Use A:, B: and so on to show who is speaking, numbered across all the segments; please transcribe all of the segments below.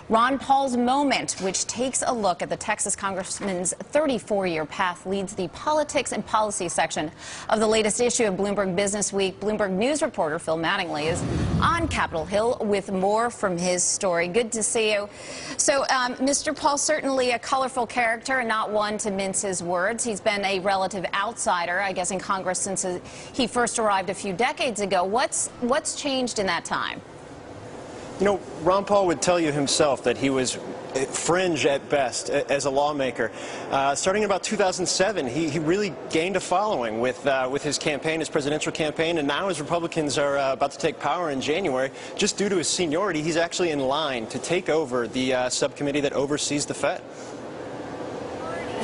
A: Ron Paul's Moment, which takes a look at the Texas congressman's 34-year path, leads the politics and policy section of the latest issue of Bloomberg Business Week. Bloomberg News reporter Phil Mattingly is on Capitol Hill with more from his story. Good to see you. So, Mr. Paul, certainly a colorful character and not one to mince his words. He's been a relative outsider, I guess, in Congress since he first arrived a few decades ago. What's changed in that time?
B: You know, Ron Paul would tell you himself that he was fringe at best as a lawmaker. Starting in about 2007, he really gained a following with his campaign, his presidential campaign, and now as Republicans are about to take power in January, just due to his seniority, he's actually in line to take over the subcommittee that oversees the Fed.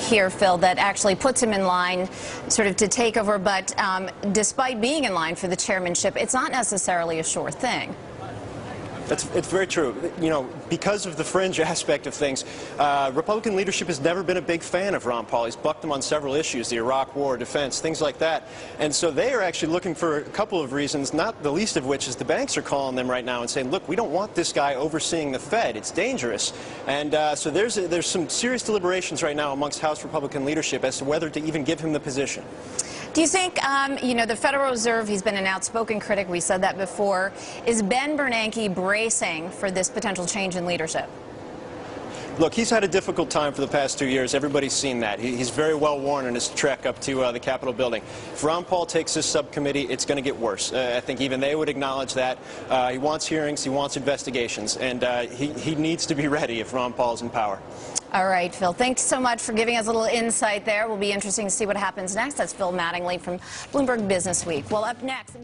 A: Here, Phil, that actually puts him in line sort of to take over, but despite being in line for the chairmanship, it's not necessarily a sure thing.
B: It's very true. You know, because of the fringe aspect of things, Republican leadership has never been a big fan of Ron Paul. He's bucked them on several issues, the Iraq War, defense, things like that. And so they are actually looking for a couple of reasons, not the least of which is the banks are calling them right now and saying, look, we don't want this guy overseeing the Fed. It's dangerous. And so there's some serious deliberations right now amongst House Republican leadership as to whether to even give him the position.
A: Do you think, you know, the Federal Reserve, he's been an outspoken critic, we said that before. Is Ben Bernanke bracing for this potential change in leadership?
B: Look, he's had a difficult time for the past 2 years. Everybody's seen that. He's very well worn in his trek up to the Capitol building. If Ron Paul takes this subcommittee, it's going to get worse. I think even they would acknowledge that. He wants hearings, he wants investigations, and he needs to be ready if Ron Paul's in power.
A: All right, Phil, thanks so much for giving us a little insight there. It will be interesting to see what happens next. That's Phil Mattingly from Bloomberg Business Week. Well, up next...